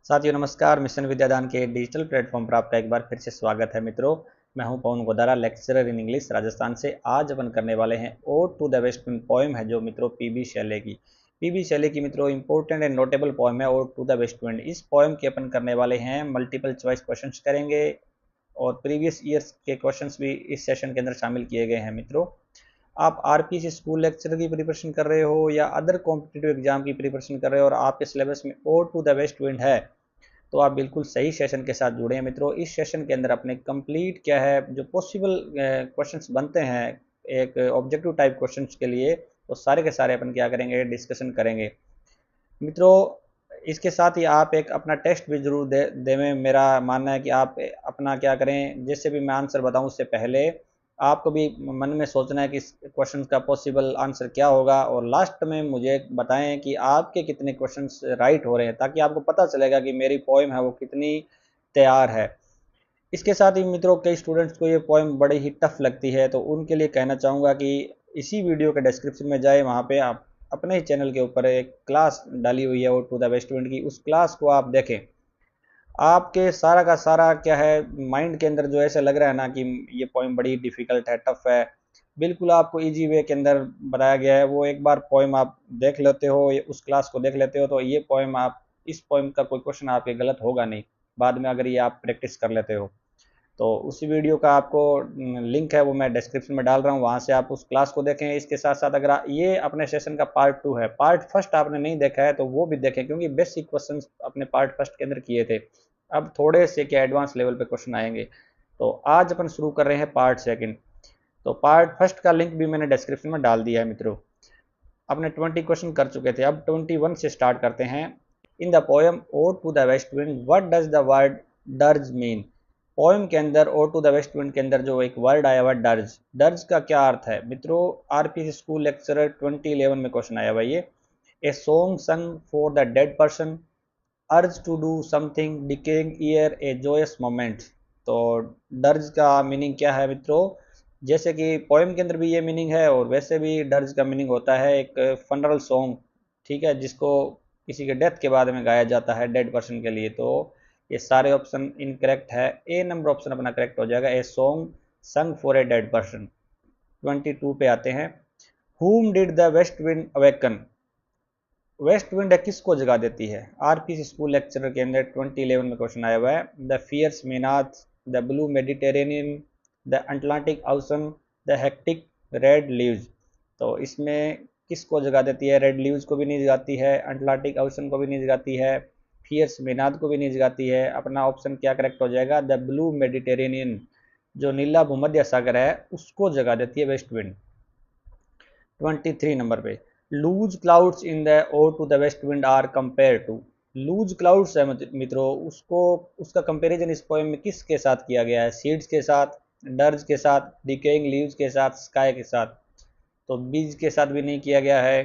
साथियों नमस्कार। मिशन विद्यादान के डिजिटल प्लेटफॉर्म पर आपका एक बार फिर से स्वागत है। मित्रों, मैं हूं Pawan Godara, lecturer in English, Rajasthan से। आज अपन करने वाले हैं ode to the west wind poem है जो मित्रों पीबी शैले की मित्रों इंपॉर्टेंट एंड नोटेबल पोएम है ode to the west wind. इस पोएम के अपन करने वाले हैं मल्टीपल चॉइस क्वेश्चंस करेंगे और प्रीवियस ईयर्स के क्वेश्चंस भी इस सेशन के अंदर शामिल किए गए हैं। मित्रों, आप आरपीसी स्कूल लेक्चर की प्रिपरेशन कर रहे हो या अदर कॉम्पिटिटिव एग्जाम की प्रिपरेशन कर रहे हो और आपके सिलेबस में ode to the west wind है, तो आप बिल्कुल सही सेशन के साथ जुड़े हैं। मित्रों, इस सेशन के अंदर अपने कंप्लीट क्या है जो पॉसिबल क्वेश्चंस बनते हैं एक ऑब्जेक्टिव टाइप क्वेश्चंस के लिए, तो सारे के सारे अपन क्या करेंगे, डिस्कशन करेंगे। मित्रों, इसके साथ ही आप एक अपना टेस्ट भी जरूर देवें। मेरा मानना है कि आप अपना क्या करें, जैसे भी मैं आंसर बताऊं उससे पहले आपको भी मन में सोचना है कि इस क्वेश्चन का पॉसिबल आंसर क्या होगा, और लास्ट में मुझे बताएं कि आपके कितने क्वेश्चंस राइट हो रहे हैं, ताकि आपको पता चलेगा कि मेरी पोएम है वो कितनी तैयार है। इसके साथ ही मित्रों, कई स्टूडेंट्स को ये पोएम बड़ी ही टफ लगती है, तो उनके लिए कहना चाहूँगा कि इसी वीडियो के डिस्क्रिप्शन में जाए, वहाँ पे आप अपने ही चैनल के ऊपर एक क्लास डाली हुई है वो टू द वेस्ट विंड की, उस क्लास को आप देखें। आपके सारा का सारा क्या है माइंड के अंदर जो ऐसा लग रहा है ना कि ये पोएम बड़ी डिफिकल्ट है, टफ है, बिल्कुल आपको इजी वे के अंदर बताया गया है। वो एक बार पोएम आप देख लेते हो, उस क्लास को देख लेते हो, तो ये पोएम आप इस पोएम का कोई क्वेश्चन आपके गलत होगा नहीं बाद में, अगर ये आप प्रैक्टिस कर लेते हो। तो उसी वीडियो का आपको लिंक है वो मैं डिस्क्रिप्शन में डाल रहा हूँ, वहाँ से आप उस क्लास को देखें। इसके साथ साथ अगर ये अपने सेशन का पार्ट 2 है, पार्ट फर्स्ट आपने नहीं देखा है तो वो भी देखें, क्योंकि बेसिक क्वेश्चन अपने पार्ट फर्स्ट के अंदर किए थे। अब थोड़े से क्या एडवांस लेवल पे क्वेश्चन आएंगे। तो आज अपन शुरू कर रहे हैं पार्ट सेकंड। तो पार्ट फर्स्ट का लिंक भी मैंने डिस्क्रिप्शन में डाल दिया है। मित्रों, अपने 20 क्वेश्चन कर चुके थे, अब 21 से स्टार्ट करते हैं। In the poem ode to the west wind what does the word dirge mean. Poem के अंदर ode to the west wind के अंदर जो एक वर्ड आया हुआ डर्ज, डर्ज का क्या अर्थ है मित्रों? आरपीसी स्कूल लेक्चरर 2011 में क्वेश्चन आया हुआ ये। A song sung for the dead person, urge to do something, decaying year, a joyous moment. तो डर्ज का मीनिंग क्या है मित्रों? जैसे कि पोएम के अंदर भी ये मीनिंग है, और वैसे भी डर्ज का मीनिंग होता है एक फनरल सॉन्ग, ठीक है, जिसको किसी के डेथ के बाद में गाया जाता है डेड पर्सन के लिए। तो ये सारे ऑप्शन इनकरेक्ट है, ए नंबर ऑप्शन अपना करेक्ट हो जाएगा, ए song sung for a dead person. 22 पे आते हैं। हुम did the west wind awaken. West wind किसको जगा देती है? आरपीसी स्कूल लेक्चरर के अंदर 2011 में क्वेश्चन आया हुआ है। The fierce Maenad, the blue Mediterranean, the Atlantic ocean, the hectic red leaves. तो इसमें किसको जगा देती है? रेड लीव्स को भी नहीं जगाती है, अटलांटिक ओशन को भी नहीं जगाती है, फियर्स मीनाथ को भी नहीं जगाती है। अपना ऑप्शन क्या करेक्ट हो जाएगा? द ब्लू मेडिटेरेनियन, जो नीला भूमध्य सागर है उसको जगा देती है वेस्ट विंड। 23 नंबर पे, loose clouds in the ode to the west wind are compare to. Loose clouds है मित्रों, उसको उसका कंपैरिजन इस पोएम में किसके साथ किया गया है? सीड्स के साथ, डर्ज के साथ, डिकेइंग लीव्स के साथ, स्काई के साथ। तो बीज के साथ भी नहीं किया गया है,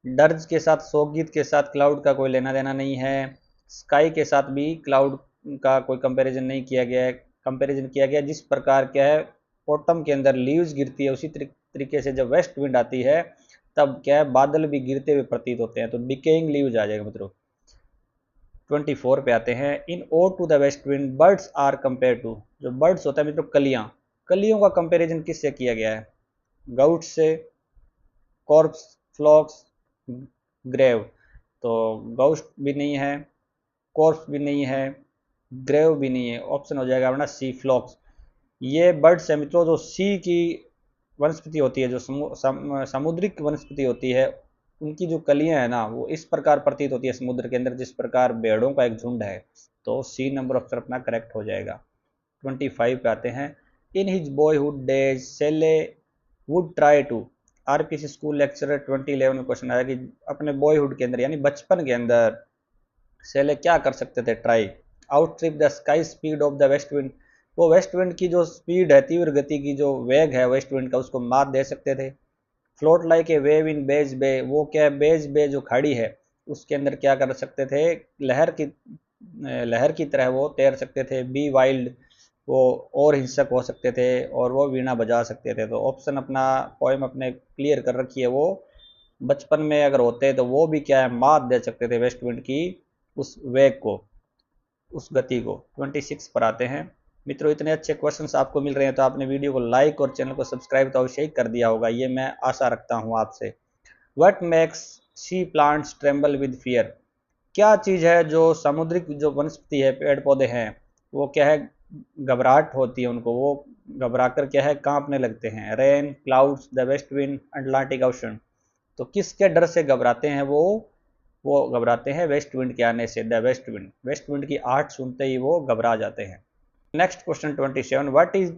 डर्ज के साथ, शोकगीत के साथ क्लाउड का कोई लेना देना नहीं है, स्काई के साथ भी क्लाउड का कोई कंपैरिजन नहीं किया गया है। कंपैरिजन किया गया जिस प्रकार क्या है ऑटम के अंदर लीव्स गिरती है, उसी तरीके से जब वेस्ट विंड आती है तब क्या है बादल भी गिरते हुए प्रतीत होते हैं। तो डिकेइंग लीव्स आ जाएगा मित्रों। 24 पे आते हैं। In ode to the west wind birds are compare to. जो बर्ड्स होता है मित्रों कलियां, कलियों का कंपैरिजन किससे किया गया है? गाउट से, कॉर्प्स, फ्लॉक्स, ग्रेव। तो गाउट भी नहीं है, कॉर्प्स भी नहीं है, ग्रेव भी नहीं है, ऑप्शन हो जाएगा अपना सी, फ्लॉक्स। ये बर्ड्स है मित्रों जो सी की वनस्पति होती है, जो समुद्रिक वनस्पति होती है, उनकी जो कलियां है ना वो इस प्रकार प्रतीत होती है समुद्र के अंदर जिस प्रकार भेड़ों का एक झुंड है। तो सी नंबर ऑप्शन अपना करेक्ट हो जाएगा। 25 पे आते हैं। In his boyhood days Shelley would try to. RPC school lecturer 2011 में क्वेश्चन आया कि अपने बॉयहुड के अंदर यानी बचपन के अंदर शेले क्या कर सकते थे? Try out trip the sky speed of the west wind. वो वेस्ट विंड की जो स्पीड है, तीव्र गति की जो वेग है वेस्ट विंड का, उसको मात दे सकते थे। Float like a wave in Baiae's bay. वो क्या है, बेज बे जो खाड़ी है उसके अंदर क्या कर सकते थे? लहर की तरह वो तैर सकते थे। बी वाइल्ड, वो और हिंसक हो सकते थे, और वो वीणा बजा सकते थे। तो ऑप्शन अपना पोएम अपने क्लियर कर रखी है। वो बचपन में अगर होते तो वो भी क्या है मात दे सकते थे वेस्ट विंड की, उस वेग को, उस गति को। 26 पर आते हैं मित्रों। इतने अच्छे क्वेश्चंस आपको मिल रहे हैं तो आपने वीडियो को लाइक और चैनल को सब्सक्राइब तो अवश्य ही कर दिया होगा, ये मैं आशा रखता हूँ आपसे। What makes sea plants tremble with fear? क्या चीज़ है जो समुद्रिक जो वनस्पति है, पेड़ पौधे हैं, वो क्या है, घबराहट होती है उनको, वो घबरा कर क्या है, कांपने लगते हैं? Rain, clouds, the west wind, Atlantic ocean. तो किसके डर से घबराते हैं वो घबराते हैं वेस्ट विंड के आने से, the west wind. Waste wind की आहट सुनते ही वो घबरा जाते हैं। Next question 27, what is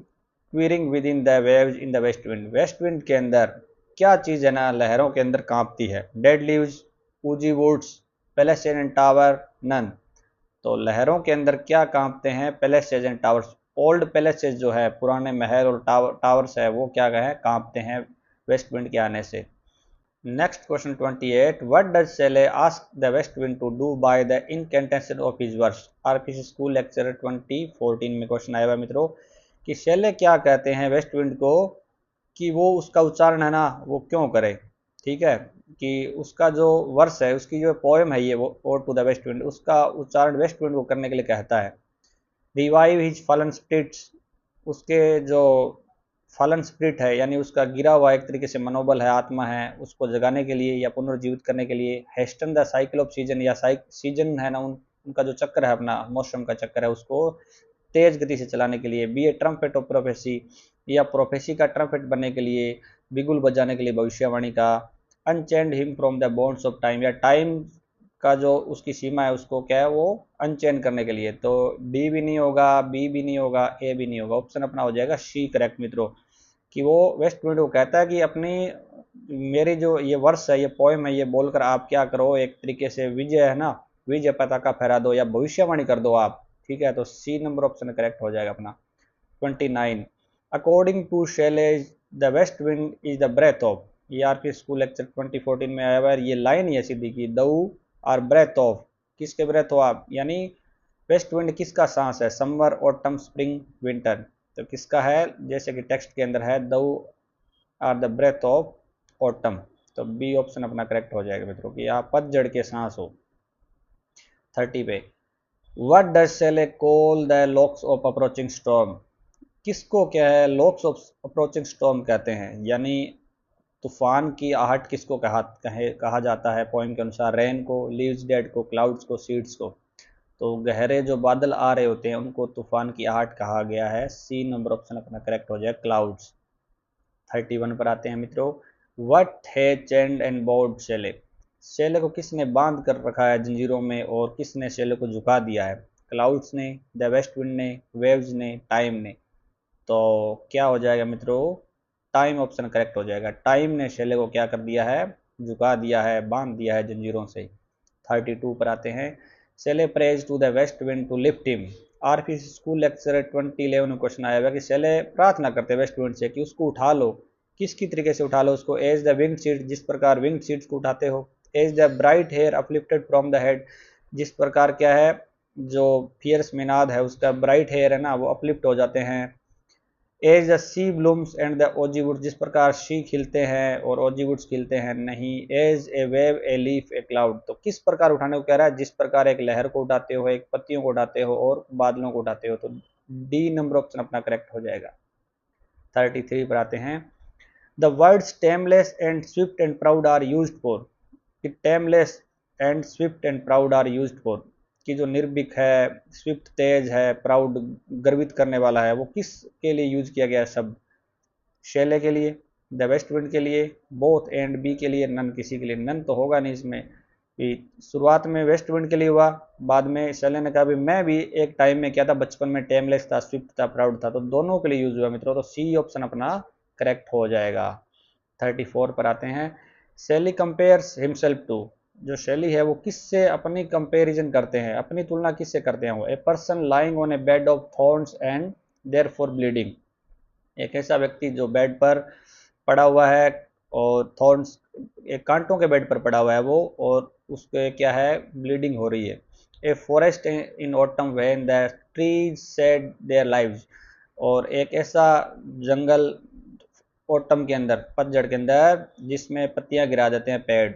क्वीरिंग with in the waves in the west wind? Waste wind के अंदर क्या चीज़ है ना, लहरों के अंदर कांपती है? Dead leaves, oozy woods, Palestine and tower, none. तो लहरों के अंदर क्या कांपते हैं? Palaces and towers. Old palaces जो है, पुराने महल और टावर्स है, वो क्या है, कांपते हैं वेस्ट विंड के आने से। Next question 28, what does Shelley ask the west wind to do by the incantation of his verse? RPC school lecture 2014 में क्वेश्चन आया हुआ मित्रों कि शेले क्या कहते हैं वेस्ट विंड को कि वो उसका उच्चारण है ना वो क्यों करे। ठीक है, कि उसका जो वर्स है, उसकी जो पोएम है ये, वो ode to the west wind, उसका उच्चारण वेस्ट विंड को करने के लिए कहता है। रिवाइव हिज फलन स्पिरिट्स, उसके जो फलन स्पिरिट है यानी उसका गिरा हुआ एक तरीके से मनोबल है, आत्मा है, उसको जगाने के लिए या पुनर्जीवित करने के लिए। Hasten the cycle off season, या सीजन है ना उनका जो चक्कर है, अपना मौसम का चक्कर है, उसको तेज गति से चलाने के लिए। Be a trumpet of prophecy, या प्रोफेसी का ट्रम्पेट बनने के लिए, बिगुल बजाने के लिए, भविष्यवाणी का। Unchained him from the bonds of time, या टाइम का जो उसकी सीमा है उसको क्या है, वो अनचेन करने के लिए। तो डी भी नहीं होगा, बी भी नहीं होगा, ए भी नहीं होगा, ऑप्शन अपना हो जाएगा सी करेक्ट मित्रों। कि वो वेस्ट विंड को कहता है कि अपनी मेरी जो ये वर्ष है, ये पोएम है, ये बोलकर आप क्या करो, एक तरीके से विजय है ना, विजय पताका फहरा दो या भविष्यवाणी कर दो आप। ठीक है, तो सी नंबर ऑप्शन करेक्ट हो जाएगा अपना। 29, according to Shelley's the west wind is the breath of. ये आपके स्कूल लेक्चर 2014 में आया हुआ है। ये लाइन ही ऐसी दिखी, दऊ और ब्रेथ ऑफ, किसके ब्रेथ हो आप, यानी वेस्ट विंड किसका सांस है? Summer, autumn, spring, winter. तो किसका है, जैसे कि टेक्स्ट के अंदर है, thou are the breath of autumn. तो बी ऑप्शन अपना करेक्ट हो जाएगा मित्रों कि आप पतझड़ के सांस हो। 30 पे, what does शेले call the locks of approaching storm? किसको क्या है लॉक्स ऑफ अप्रोचिंग स्टॉर्म कहते हैं, यानी तूफान की आहट किसको कहा जाता है पोइम के अनुसार? रेन को, लीव्स डेड को, क्लाउड्स को, सीड्स को। तो गहरे जो बादल आ रहे होते हैं उनको तूफान की आहट कहा गया है। सी नंबर ऑप्शन अपना करेक्ट हो जाए, क्लाउड्स। 31 पर आते हैं मित्रों, व्हाट है चेंड एंड बोर्ड शेले? शेले को किसने बांध कर रखा है जंजीरों में, और किसने शेले को झुका दिया है? क्लाउड्स ने, द वेस्ट विंड ने, वेव्स ने, टाइम ने। तो क्या हो जाएगा मित्रों, टाइम ऑप्शन करेक्ट हो जाएगा। टाइम ने शेले को क्या कर दिया है, झुका दिया है, बांध दिया है जंजीरों से। 32 पर आते हैं, Shelley prays to the west wind to lift him. RP school lecture 2011 में क्वेश्चन आया हुआ कि शेले प्रार्थना करते वेस्ट विंड से कि उसको उठा लो। किसकी तरीके से उठा लो उसको? एज द विंग सीट, जिस प्रकार विंग सीट्स को उठाते हो। As the bright hair uplifted from the head, जिस प्रकार क्या है, जो फियर्स मिनाद है उसका ब्राइट हेयर है ना वो अपलिफ्ट हो जाते हैं। As the sea blooms and the oozy, wood प्रकार शी खिलते हैं और ओजीवुड्स खिलते हैं नहीं। As a wave a leaf a cloud, तो किस प्रकार उठाने को कह रहा है? जिस प्रकार एक लहर को उठाते हो, एक पत्तियों को उठाते हो और बादलों को उठाते हो। तो डी नंबर ऑप्शन अपना करेक्ट हो जाएगा। 33 पर आते हैं, the words tameless and swift and proud are used for. कि tameless and swift and proud are used for, कि जो निर्भीक है, स्विफ्ट तेज है, प्राउड गर्वित करने वाला है, वो किस के लिए यूज किया गया है शब्द? शेले के लिए, द वेस्ट विंड के लिए, बोथ एंड बी के लिए, नन किसी के लिए। नन तो होगा नहीं इसमें, कि शुरुआत में वेस्ट विंड के लिए हुआ, बाद में शेले ने कहा भी मैं भी एक टाइम में क्या था, बचपन में टेमलेस था, स्विफ्ट था, प्राउड था। तो दोनों के लिए यूज हुआ मित्रों, तो सी ऑप्शन अपना करेक्ट हो जाएगा। 34 पर आते हैं, शेली कंपेयर्स हिमसेल्फ टू। जो शैली है वो किससे अपनी कंपैरिजन करते हैं, अपनी तुलना किससे करते हैं? वो a person lying on A bed of thorns and therefore bleeding. एक ऐसा व्यक्ति जो बेड पर पड़ा हुआ है और थॉर्न्स, एक कांटों के बेड पर पड़ा हुआ है वो, और उसके क्या है, ब्लीडिंग हो रही है। A forest in autumn when the trees shed their lives. और एक ऐसा जंगल ऑटम के अंदर, पतझड़ के अंदर, जिसमें पत्तियां गिरा देते हैं पेड़।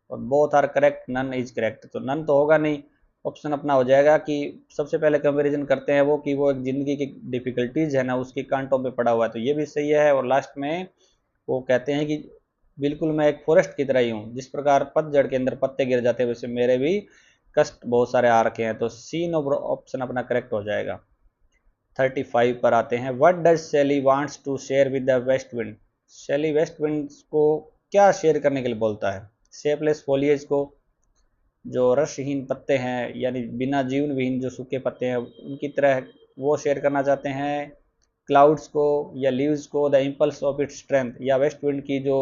और both are correct, none is correct. तो नन तो होगा नहीं, ऑप्शन अपना हो जाएगा कि सबसे पहले कंपैरिजन करते हैं वो कि वो एक ज़िंदगी की डिफ़िकल्टीज़ है ना उसकी कांटों पे पड़ा हुआ है, तो ये भी सही है। और लास्ट में वो कहते हैं कि बिल्कुल मैं एक फॉरेस्ट की तरह ही हूँ, जिस प्रकार पतझड़ के अंदर पत्ते गिर जाते हैं वैसे मेरे भी कष्ट बहुत सारे आ रखे हैं, तो सी नंबर ऑप्शन अपना करेक्ट हो जाएगा। 35 पर आते हैं। What does Shelley wants to share with the west wind. Shelley west wind को क्या शेयर करने के लिए बोलता है? शेपलेस फॉलिएज को, जो रसहीन पत्ते हैं यानी बिना जीवन विहीन जो सूखे पत्ते हैं उनकी तरह वो शेयर करना चाहते हैं, क्लाउड्स को या लीव्स को, the impulse of its strength, या वेस्ट विंड की जो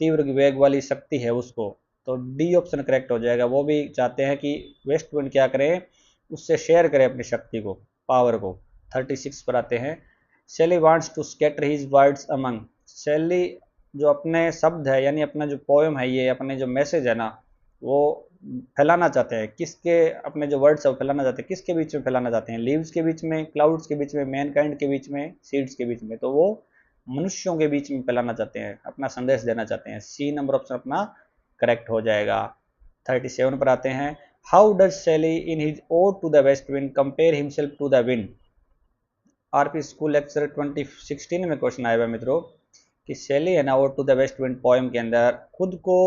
तीव्र वेग वाली शक्ति है उसको। तो डी ऑप्शन करेक्ट हो जाएगा। वो भी चाहते हैं कि वेस्ट विंड क्या करें, उससे शेयर करें अपनी शक्ति को, पावर को। 36 पर आते हैं। Shelley wants to scatter his words among. Shelley जो अपने शब्द है यानी अपना जो पोएम है, ये अपने जो मैसेज है ना वो फैलाना चाहते हैं, किसके, अपने जो वर्ड्स है वो फैलाना चाहते हैं, किसके बीच में फैलाना चाहते हैं? लीव्स के बीच में, क्लाउड्स के बीच में, मैनकाइंड के बीच में, सीड्स के बीच में। तो वो मनुष्यों के बीच में फैलाना चाहते हैं, अपना संदेश देना चाहते हैं। सी नंबर ऑप्शन अपना करेक्ट हो जाएगा। 37 पर आते हैं। How does Shelley in his ode to the west wind compare himself to the wind. RP school lecture 2016 में क्वेश्चन आया हुआ मित्रों कि शेली है ना ode to the west wind poem के अंदर खुद को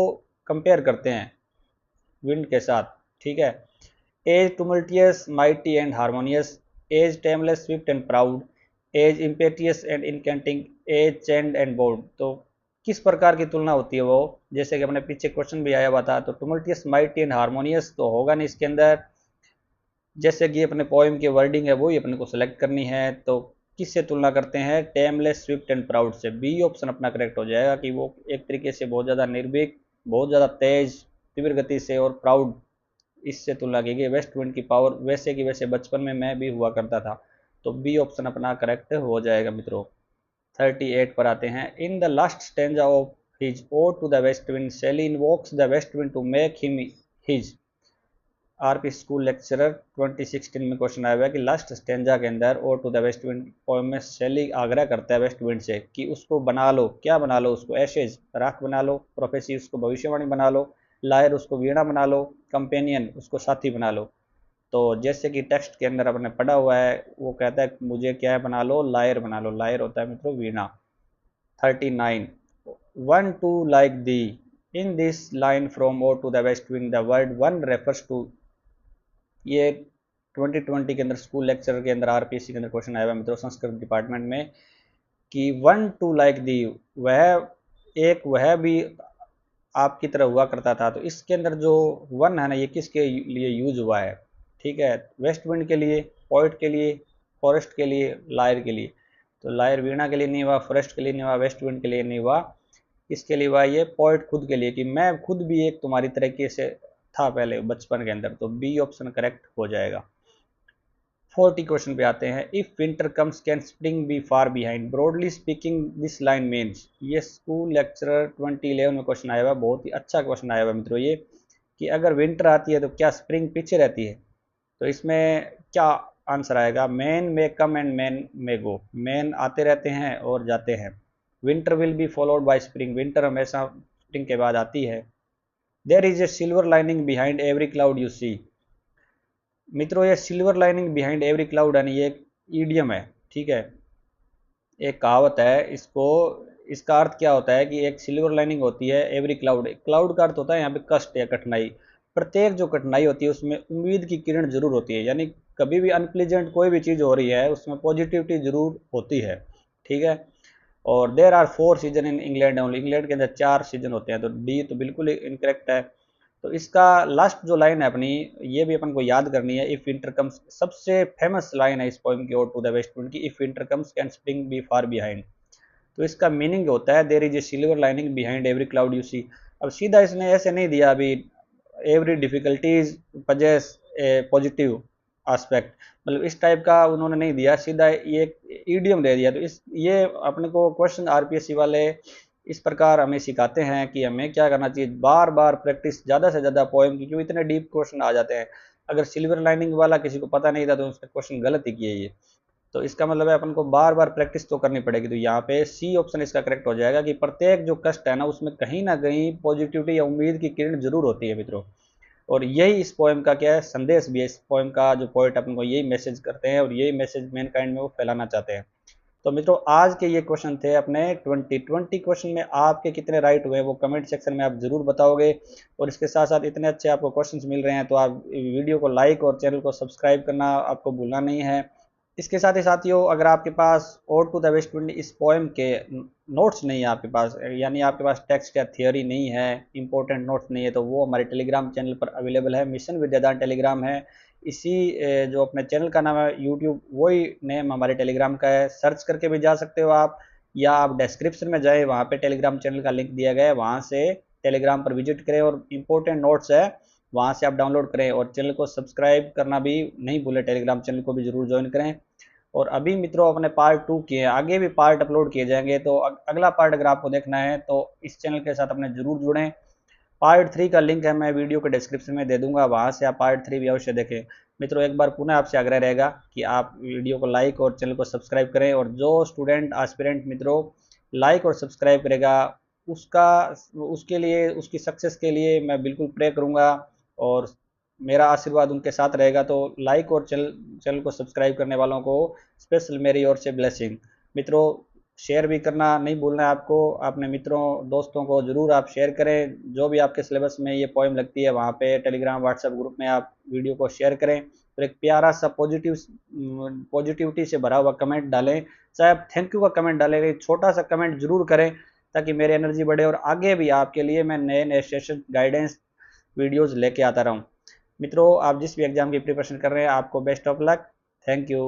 कंपेयर करते हैं विंड के साथ, ठीक है। As tumultuous mighty and harmonious, as tameless swift and proud, as impetuous and enchanting, as chained and bold. तो किस प्रकार की तुलना होती है वो, जैसे कि अपने पीछे क्वेश्चन भी आया हुआ था, तो टुमल्टियस माइटी एंड हारमोनियस तो होगा नहीं इसके अंदर, जैसे कि अपने पोएम की वर्डिंग है वो ही अपने को सिलेक्ट करनी है। तो किससे तुलना करते हैं? टेमलेस स्विफ्ट एंड प्राउड से। बी ऑप्शन अपना करेक्ट हो जाएगा कि वो एक तरीके से बहुत ज़्यादा निर्भीक, बहुत ज़्यादा तेज, तीव्र गति से और प्राउड, इससे तुलना की गई। वेस्ट विंड की पावर वैसे की वैसे बचपन में मैं भी हुआ करता था। तो बी ऑप्शन अपना करेक्ट हो जाएगा मित्रों। 38 पर आते हैं। In the last stanza of his ode to the west wind Shelley invokes the west wind to make him his. RP school lecturer 2016 में क्वेश्चन आया हुआ है कि लास्ट स्टेंजा के अंदर ode to the west wind poem में Shelley आग्रह करता है वेस्ट विंड से कि उसको बना लो, क्या बना लो उसको? एशेज, राख बना लो, प्रोफेसी उसको भविष्यवाणी बना लो, लायर उसको वीणा बना लो, कंपेनियन उसको साथी बना लो। तो जैसे कि टेक्स्ट के अंदर अपने पढ़ा हुआ है वो कहता है मुझे क्या है बना लो, लायर बना लो। लायर होता है मित्रों वीणा। 39 one to like thee. In this line from ode to the west wind the word one refers to. ये 2020 के अंदर स्कूल लेक्चर के अंदर आरपीएससी के अंदर क्वेश्चन आया हुआ मित्रों संस्कृत डिपार्टमेंट में कि वन टू लाइक दी, वह भी आपकी तरह हुआ करता था। तो इसके अंदर जो वन है ना ये किसके लिए यूज हुआ है? ठीक है, वेस्ट विंड के लिए, पोइट के लिए, फॉरेस्ट के लिए, लायर के लिए। तो लायर वीणा के लिए नहीं हुआ, फॉरेस्ट के लिए नहीं हुआ, वेस्ट विंड के लिए नहीं हुआ, इसके लिए हुआ ये पोइट खुद के लिए कि मैं खुद भी एक तुम्हारी तरीके से था पहले बचपन के अंदर। तो बी ऑप्शन करेक्ट हो जाएगा। 40 क्वेश्चन पे आते हैं। If winter comes can spring be far behind, broadly speaking this line means. ये स्कूल लेक्चरर 2011 में क्वेश्चन आया हुआ, बहुत ही अच्छा क्वेश्चन आया हुआ मित्रों ये, कि अगर विंटर आती है तो क्या स्प्रिंग पीछे रहती है? तो इसमें क्या आंसर आएगा? Man may come and man may go. Man आते रहते हैं और जाते हैं। Winter will be followed by spring, winter हमेशा स्प्रिंग के बाद आती है। There is a silver lining behind every cloud you see. मित्रों ये silver lining behind every cloud है, ये एक ईडियम है, ठीक है, एक कहावत है। इसका अर्थ क्या होता है कि एक सिल्वर लाइनिंग होती है एवरी क्लाउड। क्लाउड का अर्थ होता है यहाँ पे कष्ट या कठिनाई। प्रत्येक जो कठिनाई होती है उसमें उम्मीद की किरण जरूर होती है, यानी कभी भी अनप्लीजेंट कोई भी चीज़ हो रही है उसमें पॉजिटिविटी जरूर होती है, ठीक है। और there are 4 season in England only, England के अंदर 4 सीजन होते हैं। तो डी तो बिल्कुल इनकरेक्ट है। तो इसका लास्ट जो लाइन है अपनी, ये भी अपन को याद करनी है। इफ विंटर कम्स, सबसे फेमस लाइन है इस पोएम की, ode to the west wind की, if winter comes can spring be far behind. तो इसका मीनिंग होता है there is a silver lining behind every cloud you see. अब सीधा इसने ऐसे नहीं दिया अभी every difficulties possess a positive aspect, मतलब इस टाइप का उन्होंने नहीं दिया, सीधा ये ईडियम दे दिया। तो इस ये अपने को क्वेश्चन आरपीएससी वाले इस प्रकार हमें सिखाते हैं कि हमें क्या करना चाहिए, बार बार प्रैक्टिस ज़्यादा से ज़्यादा पोएम की, क्योंकि इतने डीप क्वेश्चन आ जाते हैं। अगर सिल्वर लाइनिंग वाला किसी को पता नहीं था तो उसने क्वेश्चन गलत ही किए ये। तो इसका मतलब है अपन को बार बार प्रैक्टिस तो करनी पड़ेगी। तो यहाँ पे सी ऑप्शन इसका करेक्ट हो जाएगा कि प्रत्येक जो कष्ट है ना उसमें कहीं ना कहीं पॉजिटिविटी या उम्मीद की किरण जरूर होती है मित्रों। और यही इस पोएम का क्या है संदेश भी है। इस पोएम का जो पोएट अपन को यही मैसेज करते हैं और यही मैसेज मैनकाइंड में वो फैलाना चाहते हैं। तो मित्रों आज के ये क्वेश्चन थे अपने 2020 क्वेश्चन में आपके कितने राइट हुए वो कमेंट सेक्शन में आप जरूर बताओगे। और इसके साथ साथ इतने अच्छे आपको क्वेश्चंस मिल रहे हैं तो आप वीडियो को लाइक और चैनल को सब्सक्राइब करना आपको भूलना नहीं है। इसके साथ ही साथियों अगर आपके पास और टू द वेस्ट इंडीज इस पोएम के नोट्स नहीं है आपके पास, यानी आपके पास टेक्स्ट या थियोरी नहीं है, इंपॉर्टेंट नोट्स नहीं है, तो वो हमारे टेलीग्राम चैनल पर अवेलेबल है। मिशन विद्यादान टेलीग्राम है। इसी जो अपने चैनल का नाम है यूट्यूब वही नेम हमारे टेलीग्राम का है, सर्च करके भी जा सकते हो आप, या आप डिस्क्रिप्शन में जाए वहाँ पे टेलीग्राम चैनल का लिंक दिया गया है, वहाँ से टेलीग्राम पर विजिट करें और इम्पोर्टेंट नोट्स है वहाँ से आप डाउनलोड करें। और चैनल को सब्सक्राइब करना भी नहीं भूलें, टेलीग्राम चैनल को भी जरूर ज्वाइन करें। और अभी मित्रों अपने पार्ट 2 किए, आगे भी पार्ट अपलोड किए जाएंगे, तो अगला पार्ट अगर आपको देखना है तो इस चैनल के साथ अपने जरूर जुड़ें। पार्ट 3 का लिंक है मैं वीडियो के डिस्क्रिप्शन में दे दूंगा, वहां से आप पार्ट 3 भी अवश्य देखें। मित्रों एक बार पुनः आपसे आग्रह रहेगा कि आप वीडियो को लाइक और चैनल को सब्सक्राइब करें, और जो स्टूडेंट एस्पिरेंट मित्रों लाइक और सब्सक्राइब करेगा उसका उसके लिए उसकी सक्सेस के लिए मैं बिल्कुल प्रे करूंगा और मेरा आशीर्वाद उनके साथ रहेगा। तो लाइक और चैनल को सब्सक्राइब करने वालों को स्पेशल मेरी ओर से ब्लेसिंग। मित्रों शेयर भी करना नहीं भूलना है आपको, अपने मित्रों दोस्तों को जरूर आप शेयर करें। जो भी आपके सिलेबस में ये पोएम लगती है वहाँ पे टेलीग्राम व्हाट्सएप ग्रुप में आप वीडियो को शेयर करें और एक प्यारा सा पॉजिटिविटी से भरा हुआ कमेंट डालें, चाहे आप थैंक यू का कमेंट डालें, छोटा सा कमेंट जरूर करें ताकि मेरी एनर्जी बढ़े और आगे भी आपके लिए मैं नए नए सेशन गाइडेंस वीडियोज़ लेके आता रहूँ। मित्रों आप जिस भी एग्ज़ाम की प्रिपरेशन कर रहे हैं आपको best of luck. Thank you.